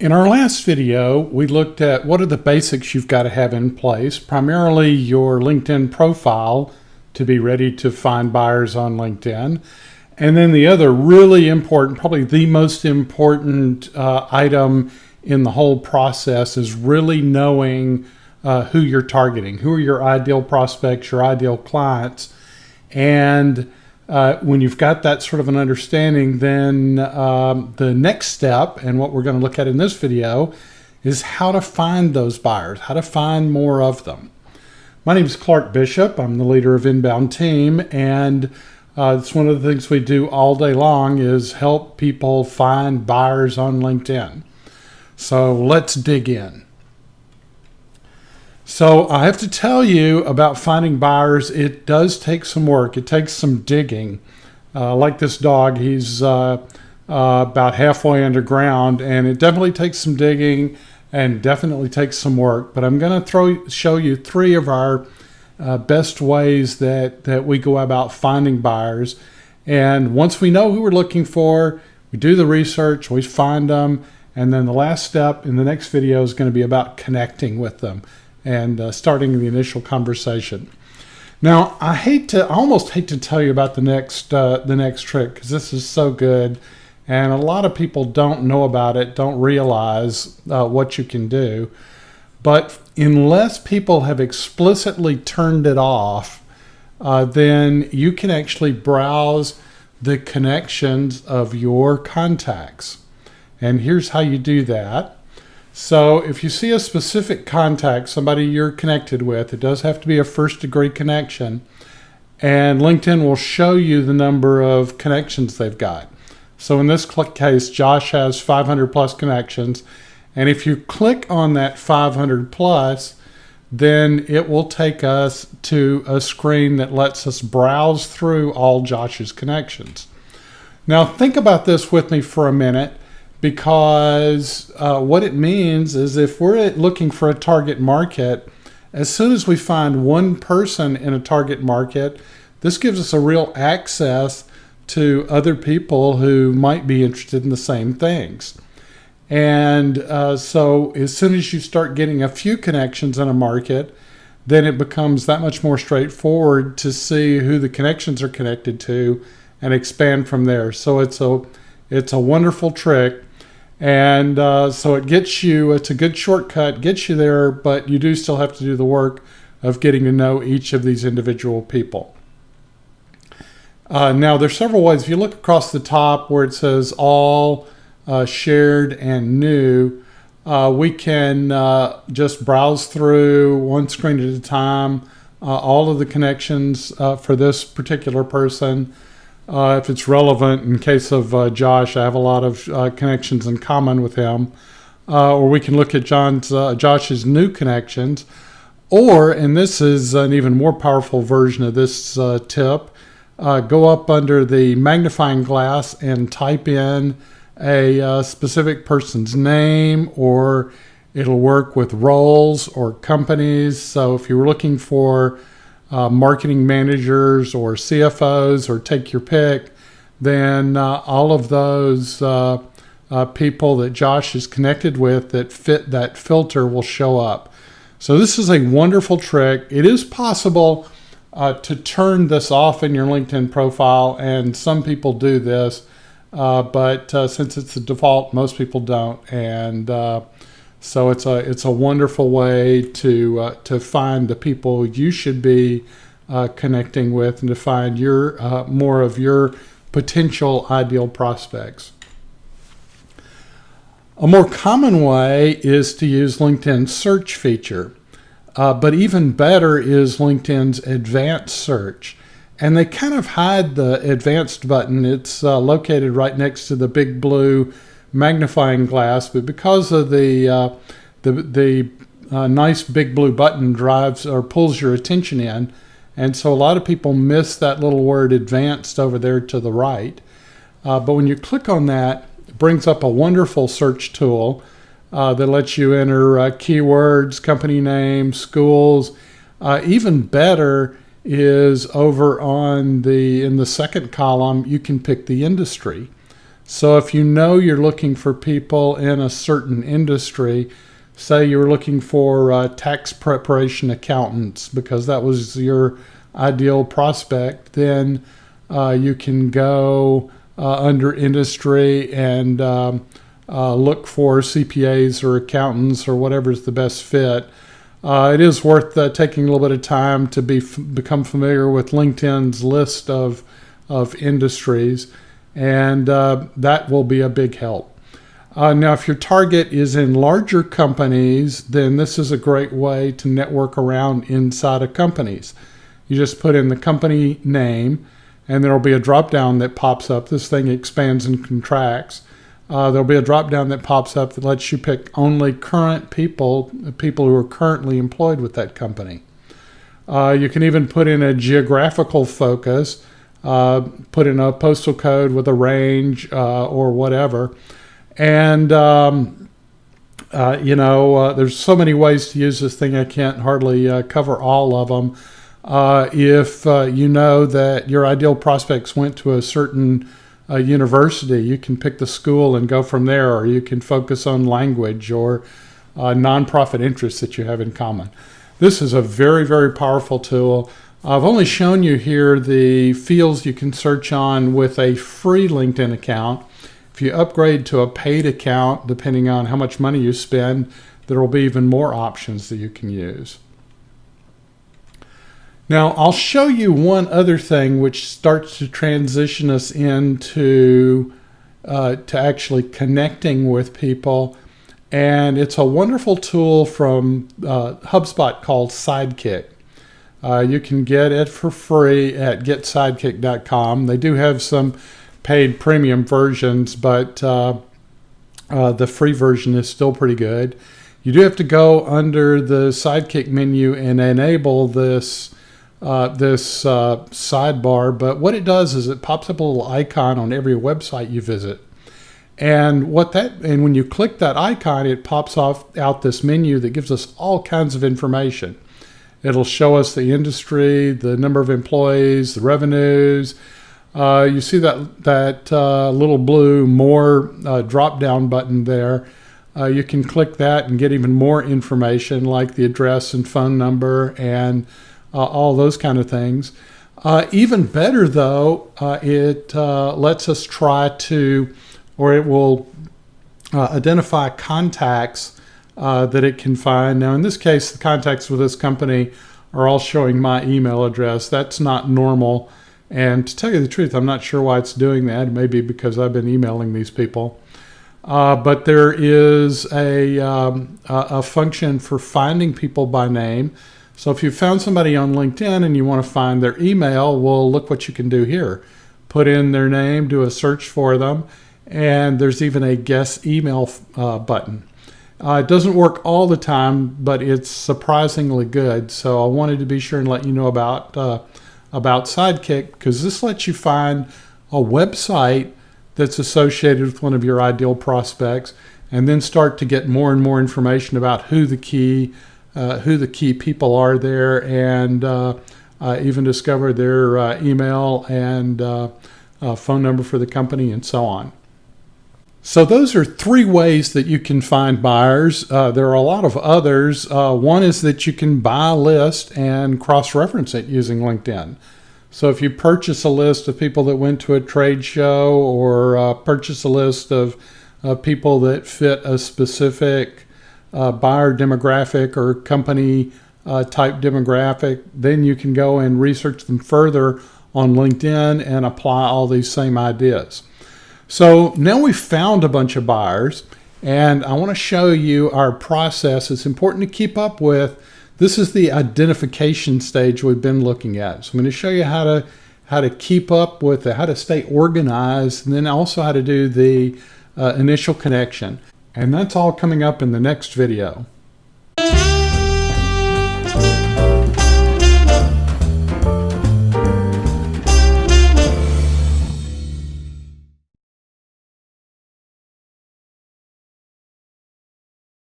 In our last video, we looked at what are the basics you've got to have in place, primarily your LinkedIn profile to be ready to find buyers on LinkedIn. And then the other really important, probably the most important item in the whole process is really knowing who you're targeting, who are your ideal prospects, your ideal clients. And when you've got that sort of an understanding, then the next step, and what we're going to look at in this video, is how to find those buyers, how to find more of them. My name is Clark Bishop. I'm the leader of Inbound Team, and it's one of the things we do all day long is help people find buyers on LinkedIn. So let's dig in. So I have to tell you about finding buyers. It does take some work. It takes some digging. Like this dog, he's about halfway underground, and it definitely takes some digging and definitely takes some work. But I'm going to show you three of our best ways that we go about finding buyers. And once we know who we're looking for, we do the research, we find them, and then the last step in the next video is going to be about connecting with them and starting the initial conversation. Now, I almost hate to tell you about the next trick, because this is so good, and a lot of people don't know about it, don't realize what you can do. But unless people have explicitly turned it off, then you can actually browse the connections of your contacts. And here's how you do that. So if you see a specific contact, somebody you're connected with, it does have to be a first degree connection, and LinkedIn will show you the number of connections they've got. So in this case, Josh has 500 plus connections, and if you click on that 500 plus, then it will take us to a screen that lets us browse through all Josh's connections. Now think about this with me for a minute, because what it means is if we're looking for a target market, as soon as we find one person in a target market, this gives us a real access to other people who might be interested in the same things. And so as soon as you start getting a few connections in a market, then it becomes that much more straightforward to see who the connections are connected to and expand from there. So it's a wonderful trick. And so it's a good shortcut, gets you there, but you do still have to do the work of getting to know each of these individual people. Now, there's several ways. If you look across the top where it says all, shared, and new, we can just browse through one screen at a time, all of the connections for this particular person. If it's relevant, in case of Josh, I have a lot of connections in common with him. Or we can look at Josh's new connections. Or, and this is an even more powerful version of this tip, go up under the magnifying glass and type in a specific person's name, or it'll work with roles or companies. So if you're looking for marketing managers or CFOs, or take your pick, then all of those people that Josh is connected with that fit that filter will show up. So this is a wonderful trick. It is possible to turn this off in your LinkedIn profile, and some people do this, but since it's the default, most people don't. And so it's a wonderful way to find the people you should be connecting with, and to find your more of your potential ideal prospects. A more common way is to use LinkedIn's search feature, but even better is LinkedIn's advanced search. And they kind of hide the advanced button. It's located right next to the big blue magnifying glass, but because of the nice big blue button drives or pulls your attention in, and so a lot of people miss that little word advanced over there to the right. But when you click on that, it brings up a wonderful search tool that lets you enter keywords, company names, schools. Even better is over in the second column, you can pick the industry. So if you know you're looking for people in a certain industry, say you're looking for tax preparation accountants because that was your ideal prospect, then you can go under industry and look for CPAs or accountants or whatever's the best fit. It is worth taking a little bit of time to become familiar with LinkedIn's list of industries, and that will be a big help. Now, if your target is in larger companies, then this is a great way to network around inside of companies. You just put in the company name, and there will be a drop-down that pops up. This thing expands and contracts. There'll be a drop-down that pops up that lets you pick only current people who are currently employed with that company. You can even put in a geographical focus, put in a postal code with a range or whatever. And, there's so many ways to use this thing, I can't hardly cover all of them. If you know that your ideal prospects went to a certain university, you can pick the school and go from there, or you can focus on language or nonprofit interests that you have in common. This is a very, very powerful tool. I've only shown you here the fields you can search on with a free LinkedIn account. If you upgrade to a paid account, depending on how much money you spend, there will be even more options that you can use. Now, I'll show you one other thing which starts to transition us into to actually connecting with people. And it's a wonderful tool from HubSpot called Sidekick. You can get it for free at getsidekick.com. They do have some paid premium versions, but the free version is still pretty good. You do have to go under the Sidekick menu and enable this sidebar, but what it does is it pops up a little icon on every website you visit. And when you click that icon, it pops out this menu that gives us all kinds of information. It'll show us the industry, the number of employees, the revenues. You see that little blue more drop-down button there. You can click that and get even more information like the address and phone number and all those kind of things. Even better though, it lets us it will identify contacts that it can find. Now in this case, the contacts with this company are all showing my email address. That's not normal. And to tell you the truth, I'm not sure why it's doing that. It may be because I've been emailing these people. But there is a function for finding people by name. So if you found somebody on LinkedIn and you want to find their email, well, look what you can do here. Put in their name, do a search for them, and there's even a guess email button. It doesn't work all the time, but it's surprisingly good. So I wanted to be sure and let you know about Sidekick, because this lets you find a website that's associated with one of your ideal prospects, and then start to get more and more information about who the key people are there, and even discover their email and phone number for the company and so on. So those are 3 ways that you can find buyers. There are a lot of others. One is that you can buy a list and cross-reference it using LinkedIn. So if you purchase a list of people that went to a trade show, or purchase a list of people that fit a specific buyer demographic or company type demographic, then you can go and research them further on LinkedIn and apply all these same ideas. So now we've found a bunch of buyers, and I want to show you our process. It's important to keep up with. This is the identification stage we've been looking at. So I'm going to show you how to keep up with it, how to stay organized, and then also how to do the initial connection. And that's all coming up in the next video.